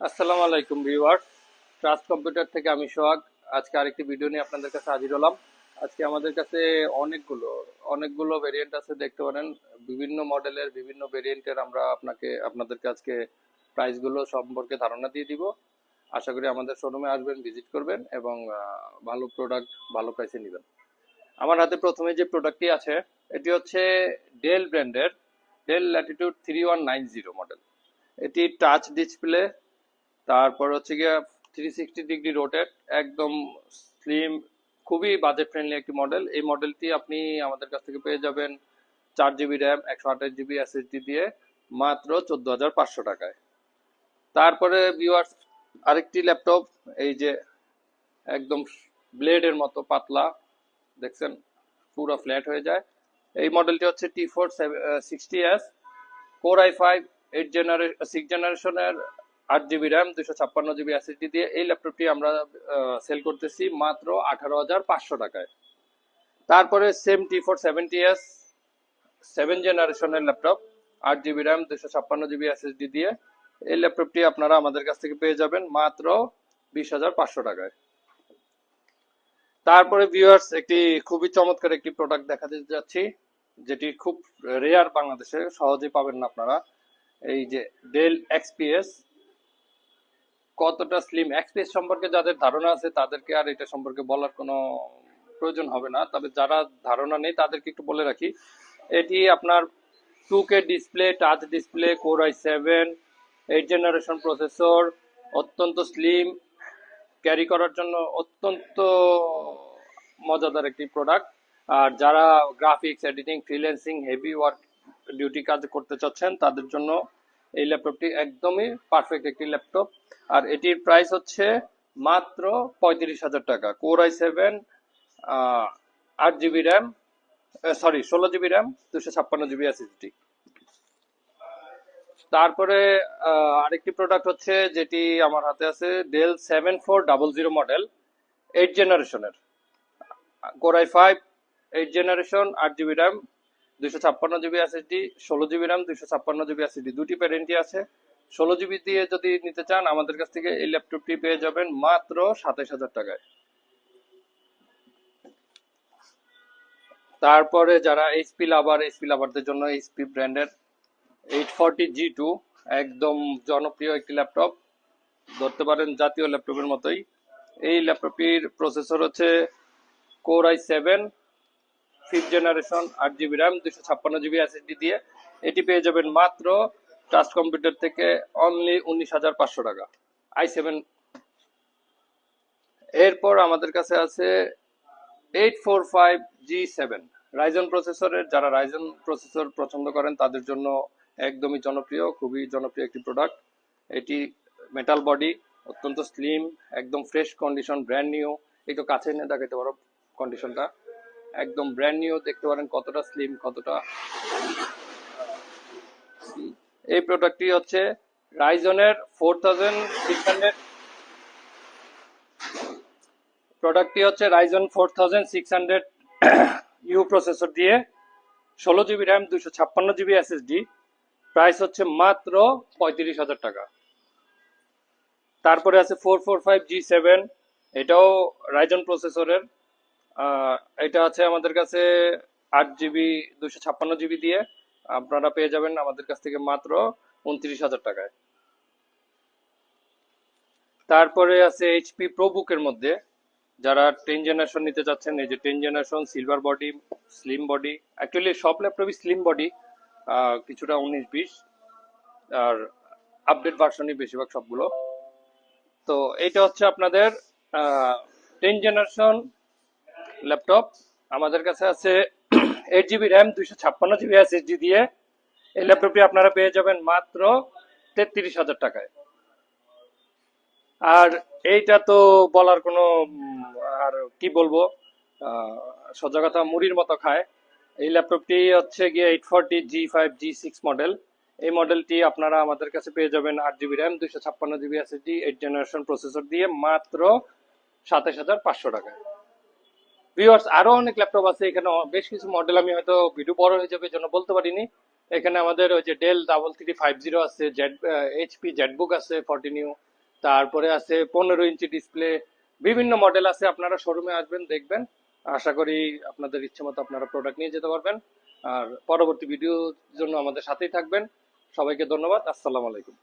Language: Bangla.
আসসালামু আলাইকুম ভিউয়ার্স। ট্রাস্ট কম্পিউটার থেকে আমি সোহাগ। আজকে আরেকটি ভিডিও নিয়ে আপনাদের কাছে হাজির হলাম। আজকে আমাদের কাছে অনেকগুলো ভেরিয়েন্ট আছে, দেখতে পারেন। বিভিন্ন মডেলের বিভিন্ন ভেরিয়েন্টের আমরা আপনাদেরকে আজকে প্রাইসগুলো সম্পর্কে ধারণা দিয়ে দিব। আশা করি আমাদের শোরুমে আসবেন, ভিজিট করবেন এবং ভালো প্রোডাক্ট ভালো প্রাইসে নেবেন। আমার হাতে প্রথমে যে প্রোডাক্টটি আছে এটি হচ্ছে ডেল ব্র্যান্ডের ডেল ল্যাটিটিউড 3190 মডেল। এটি টাচ ডিসপ্লে, তারপর হচ্ছে গিয়ে 360 ডিগ্রি রোটেট, একদম স্লিম, খুবই বাজেট ফ্রেন্ডলি একটি মডেল। এই মডেলটি আপনি আমাদের কাছ থেকে পেয়ে যাবেন 4 জিবি র্যাম 128 জিবি এসএসডি দিয়ে মাত্র 14,500 টাকায়। তারপরে ভিউয়ার্স, আরেকটি ল্যাপটপ, এই যে একদম ব্লেডের মতো পাতলা, দেখছেন, পুরো ফ্ল্যাট হয়ে যায়। এই মডেলটি হচ্ছে T460S, Core i5, 6 জেনারেশনের, 8 জিবি র্যাম 256 জিবি এসএসডি দিয়ে। এই ল্যাপটপটি আমরা সেল করতেছি মাত্র 18,500 টাকায়। তারপরে সেম T470S, 7 জেনারেশনের laptop, 8 GB RAM 256 GB SSD দিয়ে। এই ল্যাপটপটি আপনারা আমাদের কাছ থেকে পেয়ে যাবেন মাত্র 20,500 টাকায়। তারপরে ভিউয়ার্স, একটি খুবই চমৎকার একটি প্রোডাক্ট দেখাতে যাচ্ছি, যেটি খুব রেয়ার, বাংলাদেশে সহজে পাবেন না আপনারা। এই যে ডেল এক্সপিএস। কতটা স্লিম, এক্সপিএস সম্পর্কে যাদের ধারণা আছে তাদেরকে আর এটা সম্পর্কে বলার কোনো প্রয়োজন হবে না, তবে যারা ধারণা নেই তাদেরকে একটু বলে রাখি। এটি আপনার 2K display, touch display, Core i7, 8 generation processor, অত্যন্ত স্লিম, ক্যারি করার জন্য অত্যন্ত মজাদার একটি প্রোডাক্ট। আর যারা graphics, editing, freelancing, heavy work duty কাজ করতে চাচ্ছেন তাদের জন্য এই ল্যাপটপটি একদমই পারফেক্ট একটি ল্যাপটপ। আর এটির প্রাইস হচ্ছে মাত্র 35,000 টাকা। Core i7, 8 GB RAM, 16 GB RAM, 256 GB SSD. তারপরে আরেকটি প্রোডাক্ট হচ্ছে, যেটি আমার হাতে আছে, ডেল 7400 মডেল, 8 জেনারেশনের, Core i5, 8 generation, 8 GB RAM, 256 GB SSD, 16 GB RAM, 256 GB SSD, দুটি ভ্যারিয়েন্টই আছে। 16 জিবি দিয়ে যদি নিতে চান আমাদের কাছ থেকে এই ল্যাপটপটি পেয়ে যাবেন মাত্র 27,000 টাকায়। তারপরে যারা এইচপি লাভারদের জন্য এইচপি ব্র্যান্ডের 840G2, একদম জনপ্রিয় একটি ল্যাপটপ, ধরতে পারেন জাতীয় ল্যাপটপের মতোই। এই ল্যাপটপটির প্রসেসর হচ্ছে Core i7, 5th generation, 8 GB RAM, 256 GB SSD দিয়ে। এটি পেয়ে যাবেন মাত্র ট্রাস্ট কম্পিউটার থেকে অনলি 19,500 টাকা, i7। এরপর আমাদের কাছে আছে 845G7, রাইজন প্রসেসরের। যারা রাইজন প্রসেসর পছন্দ করেন তাদের জন্য একদমই জনপ্রিয়, খুবই জনপ্রিয় একটি প্রোডাক্ট। এটি মেটাল বডি, অত্যন্ত স্লিম, একদম ফ্রেশ কন্ডিশন, ব্র্যান্ড নিউ। একটু কাছে এনে দেখাতে পারো কন্ডিশনটা, একদম ব্র্যান্ড নিউ, দেখতে পারেন কতটা স্লিম, কতটা। এই প্রোডাক্টটি হচ্ছে রাইজনের 4600, প্রোডাক্টটি হচ্ছে রাইজন 4600 ইউ প্রসেসর দিয়ে, 16 GB RAM, 256 GB SSD. Price হচ্ছে মাত্র 35,000 টাকা। তারপরে আছে 445G7, এটাও রাইজন প্রসেসরের। এটা আছে আমাদের কাছে 8 জিবি 256 জিবি দিয়ে। আপনারা পেয়ে যাবেন আমাদের কাছ থেকে মাত্র 29,000 টাকায়। তারপরে আছে এইচপি প্রোবুকের মধ্যে, যারা 10 জেনারেশন নিতে চাচ্ছেন, এই যে 10 generation, silver body, slim body, actually সব ল্যাপটপই স্লিম বডি, কিছুটা 19-20, আর আপডেট ভার্সনই বেশিরভাগ সবগুলো। তো এইটা হচ্ছে আপনাদের 10 জেনারেশন ল্যাপটপ। আমাদের কাছে আছে 8 জিবি র্যাম, 256 জিবি এসএসডি দিয়ে। এই ল্যাপটপটি আপনারা পেয়ে যাবেন মাত্র 33,000 টাকায়। আর এইটা তো বলার কোনো আর কি বলবো, সোজা কথা মুড়ির মতো খায়। এই ল্যাপটপটি হচ্ছে গিয়ে 840G5G6 মডেল। এই মডেলটি আপনারা আমাদের কাছে পেয়ে যাবেন 8 GB RAM, 256 GB SSD, 8 generation processor দিয়ে মাত্র 27,500 টাকায়। ভিউয়ার্স, আরো অনেক ল্যাপটপ আছে এখানে, বেশ কিছু মডেল, আমি হয়তো ভিডিও বড় হয়ে যাবে জন্য বলতে পারিনি। এখানে আমাদের ওই যে ডেল 3350 আছে, জেড এইচপি জেটবুক আছে 40 নিউ, তারপরে আছে 15 ইঞ্চি ডিসপ্লে, বিভিন্ন মডেল আছে। আপনারা শোরুমে আসবেন, দেখবেন। আশা করি আপনাদের ইচ্ছে মতো আপনারা প্রোডাক্ট নিয়ে যেতে পারবেন। আর পরবর্তী ভিডিওর জন্য আমাদের সাথেই থাকবেন। সবাইকে ধন্যবাদ। আসসালামু আলাইকুম।